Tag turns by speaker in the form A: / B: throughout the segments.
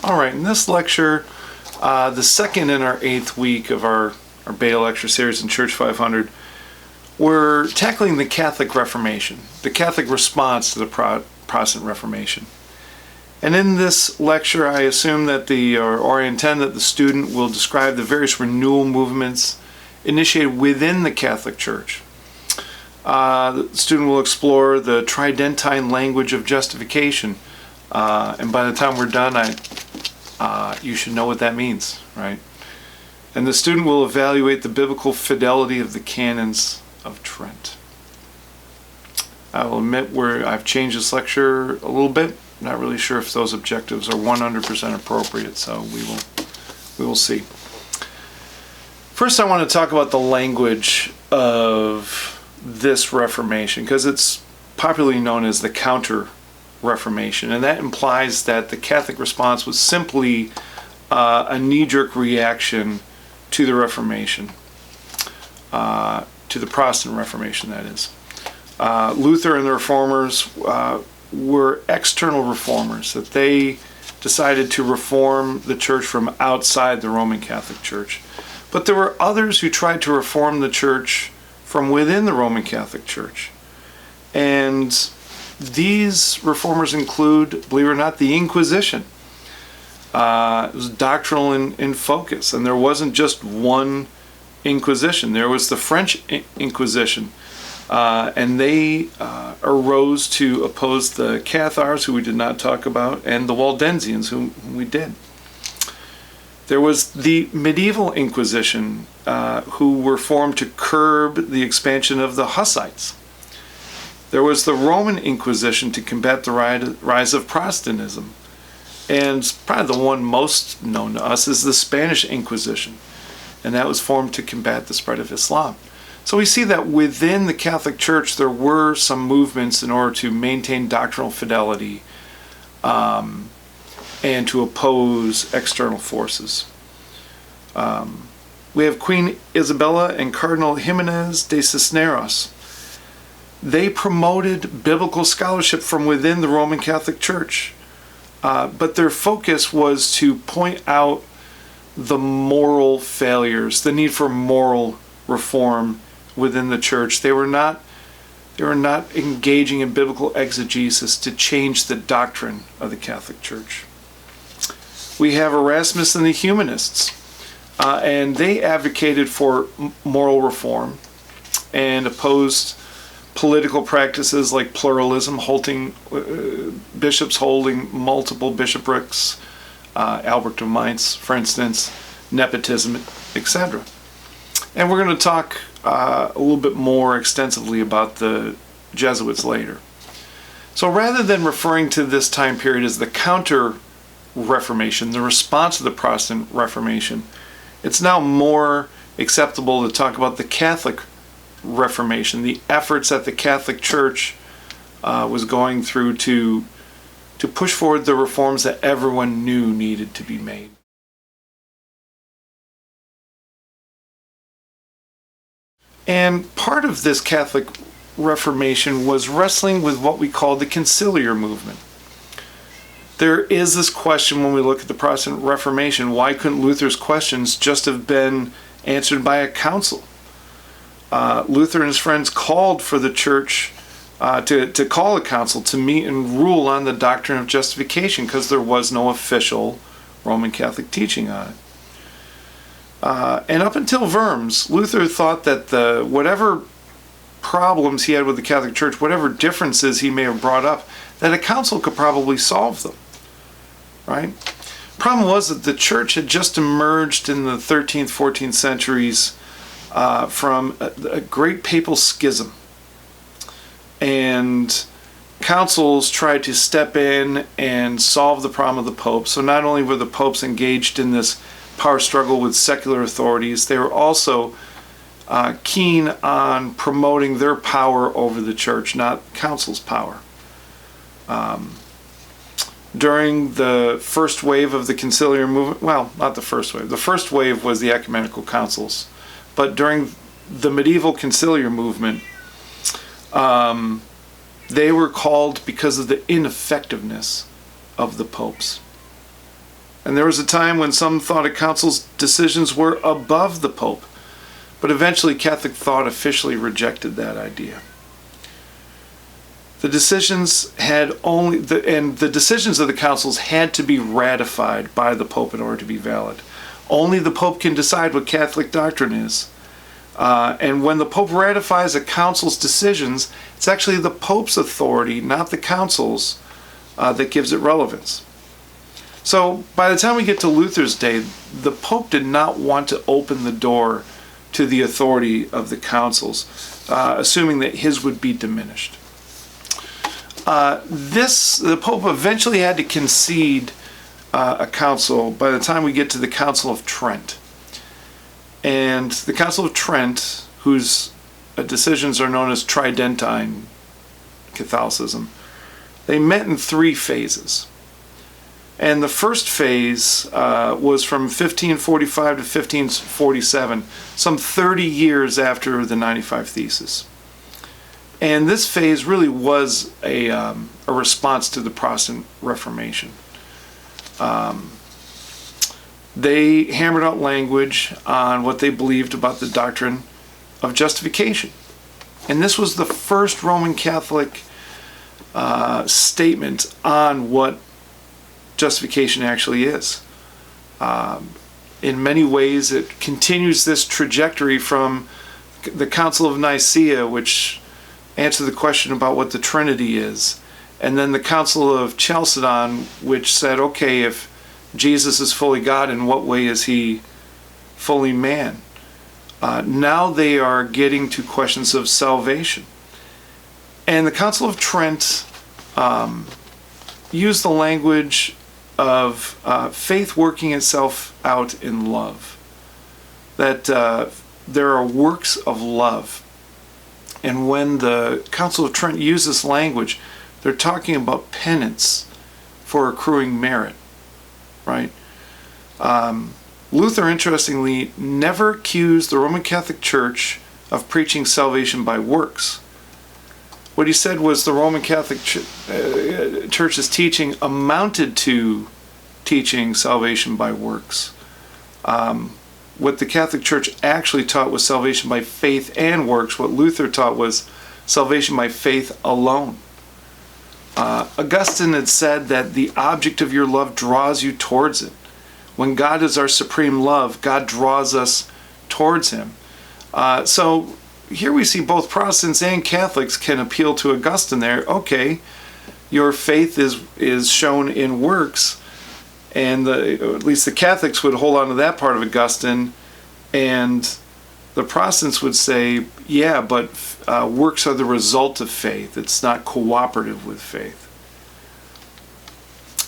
A: All right, in this lecture, the second in our 8th week of our beta lecture series in Church 500, we're tackling the Catholic Reformation, the Catholic response to the Protestant Reformation. And in this lecture, I assume that or I intend that the student will describe the various renewal movements initiated within the Catholic Church. The student will explore the tridentine language of justification, and by the time we're done, you should know what that means, right? And the student will evaluate the biblical fidelity of the canons of Trent. I will admit I've changed this lecture a little bit. I'm not really sure if those objectives are 100% appropriate, so we will see. First, I want to talk about the language of this Reformation, because it's popularly known as the Counter-Reformation, and that implies that the Catholic response was simply a knee-jerk reaction to the Reformation, to the Protestant Reformation, that is. Luther and the Reformers were external reformers, that they decided to reform the church from outside the Roman Catholic Church. But there were others who tried to reform the church from within the Roman Catholic Church. And these reformers include, believe it or not, the Inquisition. It was doctrinal in focus, and there wasn't just one Inquisition. There was the French Inquisition, and they arose to oppose the Cathars, who we did not talk about, and the Waldensians, whom we did. There was the medieval Inquisition, who were formed to curb the expansion of the Hussites. There was the Roman Inquisition to combat the rise of Protestantism. And probably the one most known to us is the Spanish Inquisition, and that was formed to combat the spread of Islam. So we see that within the Catholic Church there were some movements in order to maintain doctrinal fidelity and to oppose external forces. We have Queen Isabella and Cardinal Jimenez de Cisneros. They promoted biblical scholarship from within the Roman Catholic Church, but their focus was to point out the moral failures, the need for moral reform within the church. They were not engaging in biblical exegesis to change the doctrine of the Catholic Church. We have Erasmus and the Humanists, and they advocated for moral reform and opposed political practices like pluralism, bishops holding multiple bishoprics, Albert of Mainz, for instance, nepotism, etc. And we're going to talk a little bit more extensively about the Jesuits later. So rather than referring to this time period as the Counter-Reformation, the response to the Protestant Reformation, it's now more acceptable to talk about the Catholic Reformation, the efforts that the Catholic Church was going through to push forward the reforms that everyone knew needed to be made. And part of this Catholic Reformation was wrestling with what we call the conciliar movement. There is this question when we look at the Protestant Reformation: why couldn't Luther's questions just have been answered by a council? Luther and his friends called for the church to call a council to meet and rule on the doctrine of justification, because there was no official Roman Catholic teaching on it. And up until Worms, Luther thought that whatever problems he had with the Catholic Church, whatever differences he may have brought up, that a council could probably solve them. Right? Problem was that the church had just emerged in the 13th, 14th centuries from a great papal schism. And councils tried to step in and solve the problem of the Pope. So not only were the popes engaged in this power struggle with secular authorities, they were also keen on promoting their power over the church, not council's power. During the first wave of the conciliar movement, well, not the first wave. The first wave was the ecumenical councils. But during the medieval conciliar movement, they were called because of the ineffectiveness of the popes. And there was a time when some thought a council's decisions were above the Pope, but eventually Catholic thought officially rejected that idea. The decisions the decisions of the councils had to be ratified by the Pope in order to be valid. Only the Pope can decide what Catholic doctrine is. And when the Pope ratifies a council's decisions, it's actually the Pope's authority, not the council's, that gives it relevance. So by the time we get to Luther's day, the Pope did not want to open the door to the authority of the councils, assuming that his would be diminished. The Pope eventually had to concede a council by the time we get to the Council of Trent. And the Council of Trent, whose decisions are known as Tridentine Catholicism, they met in 3 phases. And the first phase was from 1545 to 1547, some 30 years after the 95 Theses. And this phase really was a response to the Protestant Reformation. They hammered out language on what they believed about the doctrine of justification. And this was the first Roman Catholic statement on what justification actually is. In many ways, it continues this trajectory from the Council of Nicaea, which answered the question about what the Trinity is, and then the Council of Chalcedon, which said, okay, if Jesus is fully God, in what way is he fully man? Now they are getting to questions of salvation. And the Council of Trent used the language of faith working itself out in love. That there are works of love. And when the Council of Trent uses this language, they're talking about penance for accruing merit, right? Luther, interestingly, never accused the Roman Catholic Church of preaching salvation by works. What he said was the Roman Catholic Church's teaching amounted to teaching salvation by works. What the Catholic Church actually taught was salvation by faith and works. What Luther taught was salvation by faith alone. Augustine had said that the object of your love draws you towards it. When God is our supreme love, God draws us towards him. So here we see both Protestants and Catholics can appeal to Augustine there. Okay, your faith is shown in works, and at least the Catholics would hold on to that part of Augustine, and the Protestants would say, yeah, but works are the result of faith. It's not cooperative with faith.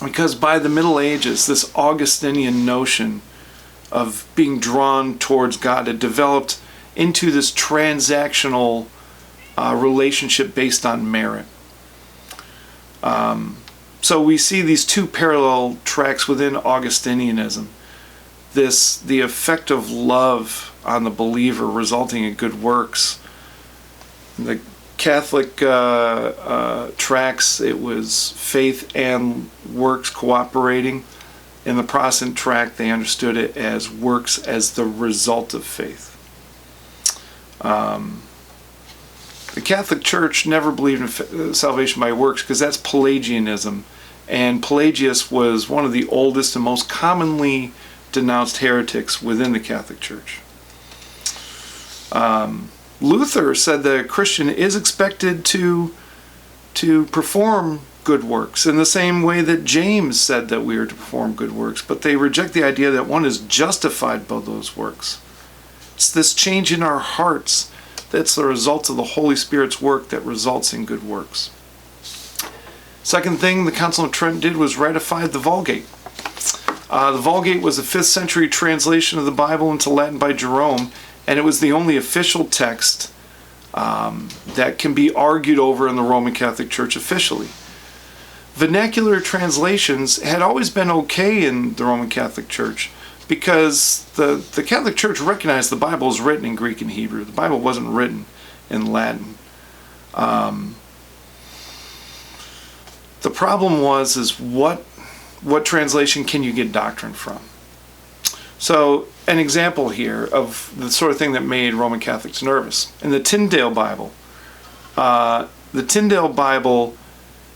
A: Because by the Middle Ages, this Augustinian notion of being drawn towards God had developed into this transactional relationship based on merit. So we see these 2 parallel tracks within Augustinianism. The effect of love on the believer resulting in good works. The Catholic tracks, it was faith and works cooperating. In the Protestant tract, they understood it as works as the result of faith. The Catholic Church never believed in salvation by works because that's Pelagianism. And Pelagius was one of the oldest and most commonly denounced heretics within the Catholic Church. Luther said that a Christian is expected to perform good works in the same way that James said that we are to perform good works, but they reject the idea that one is justified by those works. It's this change in our hearts that's the result of the Holy Spirit's work that results in good works. Second thing the Council of Trent did was ratify the Vulgate. The Vulgate was a 5th century translation of the Bible into Latin by Jerome, and it was the only official text that can be argued over in the Roman Catholic Church officially. Vernacular translations had always been okay in the Roman Catholic Church because the Catholic Church recognized the Bible was written in Greek and Hebrew. The Bible wasn't written in Latin. The problem was what what translation can you get doctrine from? So an example here of the sort of thing that made Roman Catholics nervous. In the Tyndale Bible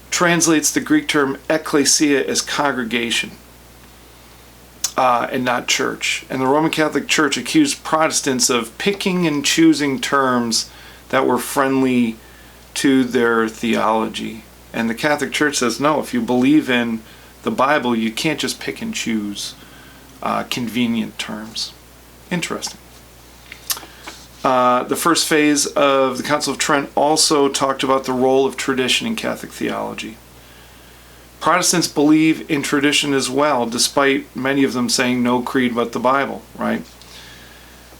A: translates the Greek term ecclesia as congregation and not church. And the Roman Catholic Church accused Protestants of picking and choosing terms that were friendly to their theology. And the Catholic Church says, no, if you believe in the Bible, you can't just pick and choose convenient terms. Interesting. The first phase of the Council of Trent also talked about the role of tradition in Catholic theology. Protestants believe in tradition as well, despite many of them saying no creed but the Bible, right?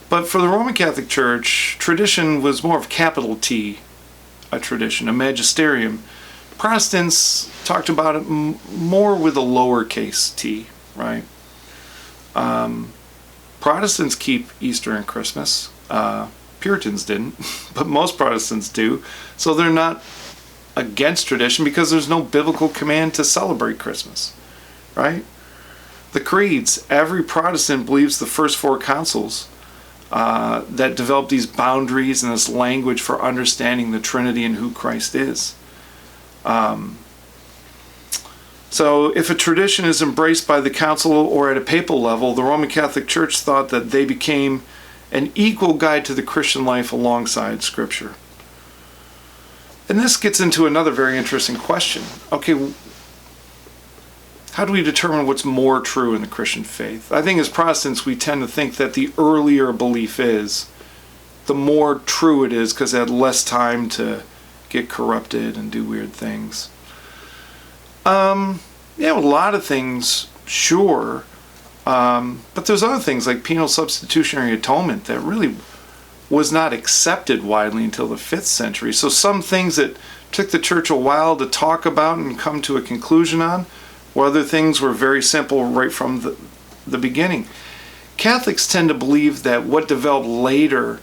A: But for the Roman Catholic Church, tradition was more of capital T, a tradition, a magisterium. Protestants talked about it more with a lowercase t, right? Protestants keep Easter and Christmas. Puritans didn't, but most Protestants do. So they're not against tradition because there's no biblical command to celebrate Christmas, right? The creeds, every Protestant believes the first four councils that developed these boundaries and this language for understanding the Trinity and who Christ is. So if a tradition is embraced by the council or at a papal level, the Roman Catholic Church thought that they became an equal guide to the Christian life alongside Scripture. And this gets into another very interesting question. Okay, how do we determine what's more true in the Christian faith? I think as Protestants we tend to think that the earlier a belief is, the more true it is because it had less time to get corrupted and do weird things. Yeah, a lot of things, sure. But there's other things like penal substitutionary atonement that really was not accepted widely until the 5th century. So some things that took the church a while to talk about and come to a conclusion on, while other things were very simple right from the beginning. Catholics tend to believe that what developed later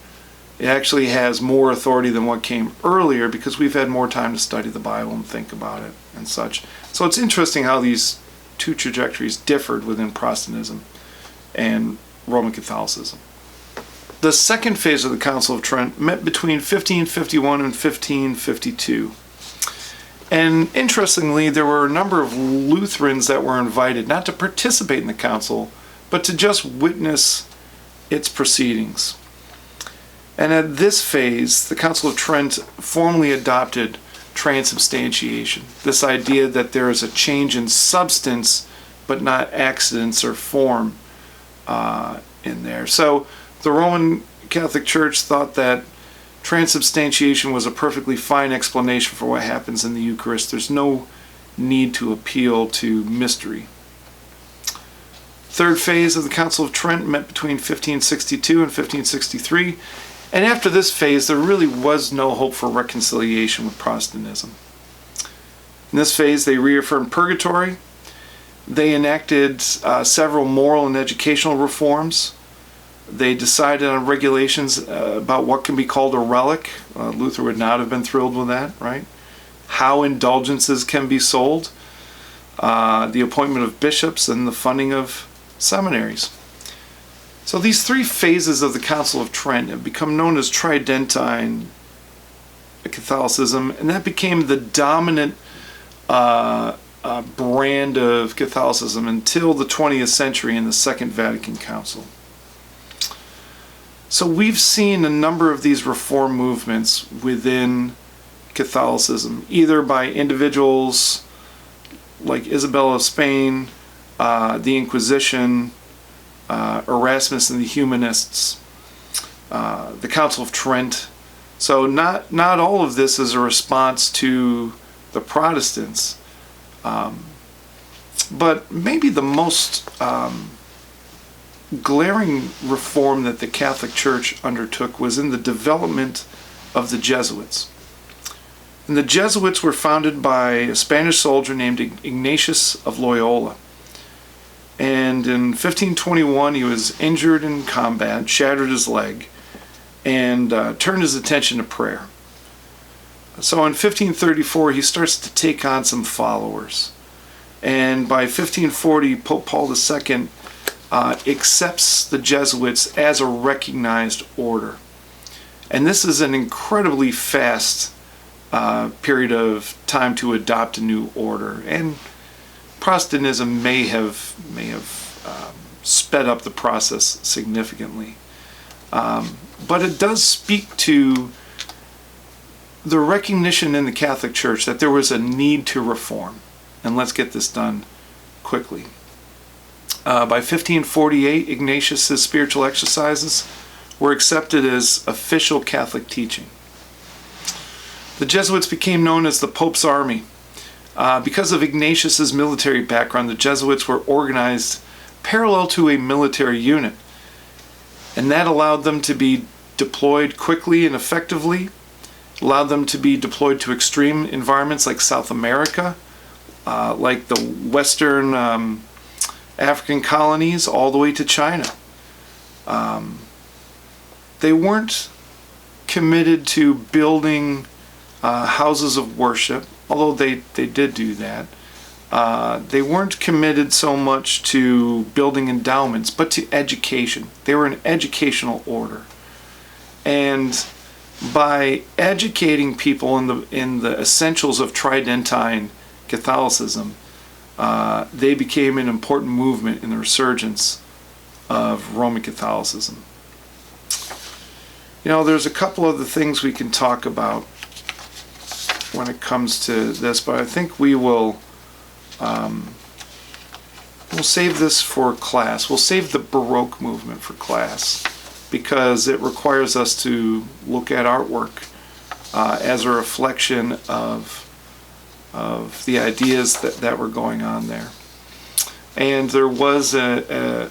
A: it actually has more authority than what came earlier because we've had more time to study the Bible and think about it and such. So it's interesting how these two trajectories differed within Protestantism and Roman Catholicism. The second phase of the Council of Trent met between 1551 and 1552. And interestingly, there were a number of Lutherans that were invited not to participate in the council, but to just witness its proceedings. And at this phase, the Council of Trent formally adopted transubstantiation, this idea that there is a change in substance, but not accidents or form in there. So the Roman Catholic Church thought that transubstantiation was a perfectly fine explanation for what happens in the Eucharist. There's no need to appeal to mystery. Third phase of the Council of Trent met between 1562 and 1563. And after this phase, there really was no hope for reconciliation with Protestantism. In this phase, they reaffirmed purgatory. They enacted several moral and educational reforms. They decided on regulations about what can be called a relic. Luther would not have been thrilled with that, right? How indulgences can be sold. The appointment of bishops and the funding of seminaries. So these three phases of the Council of Trent have become known as Tridentine Catholicism, and that became the dominant brand of Catholicism until the 20th century in the Second Vatican Council. So we've seen a number of these reform movements within Catholicism, either by individuals like Isabella of Spain, the Inquisition, Erasmus and the Humanists, the Council of Trent. So not all of this is a response to the Protestants, but maybe the most glaring reform that the Catholic Church undertook was in the development of the Jesuits. And the Jesuits were founded by a Spanish soldier named Ignatius of Loyola. And in 1521, he was injured in combat, shattered his leg, and turned his attention to prayer. So in 1534, he starts to take on some followers. And by 1540, Pope Paul II accepts the Jesuits as a recognized order. And this is an incredibly fast period of time to adopt a new order. And Protestantism may have sped up the process significantly. But it does speak to the recognition in the Catholic Church that there was a need to reform. And let's get this done quickly. By 1548, Ignatius's spiritual exercises were accepted as official Catholic teaching. The Jesuits became known as the Pope's Army. Because of Ignatius's military background, the Jesuits were organized parallel to a military unit, and that allowed them to be deployed quickly and effectively, allowed them to be deployed to extreme environments like South America, like the Western African colonies, all the way to China. They weren't committed to building houses of worship, although they did do that. They weren't committed so much to building endowments, but to education. They were an educational order. And by educating people in the essentials of Tridentine Catholicism, they became an important movement in the resurgence of Roman Catholicism. There's a couple of the things we can talk about when it comes to this, but I think we'll save this for class. We'll save the Baroque movement for class because it requires us to look at artwork as a reflection of the ideas that were going on there. And there was an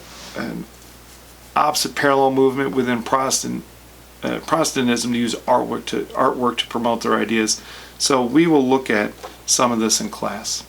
A: opposite parallel movement within Protestantism to use artwork to promote their ideas. So we will look at some of this in class.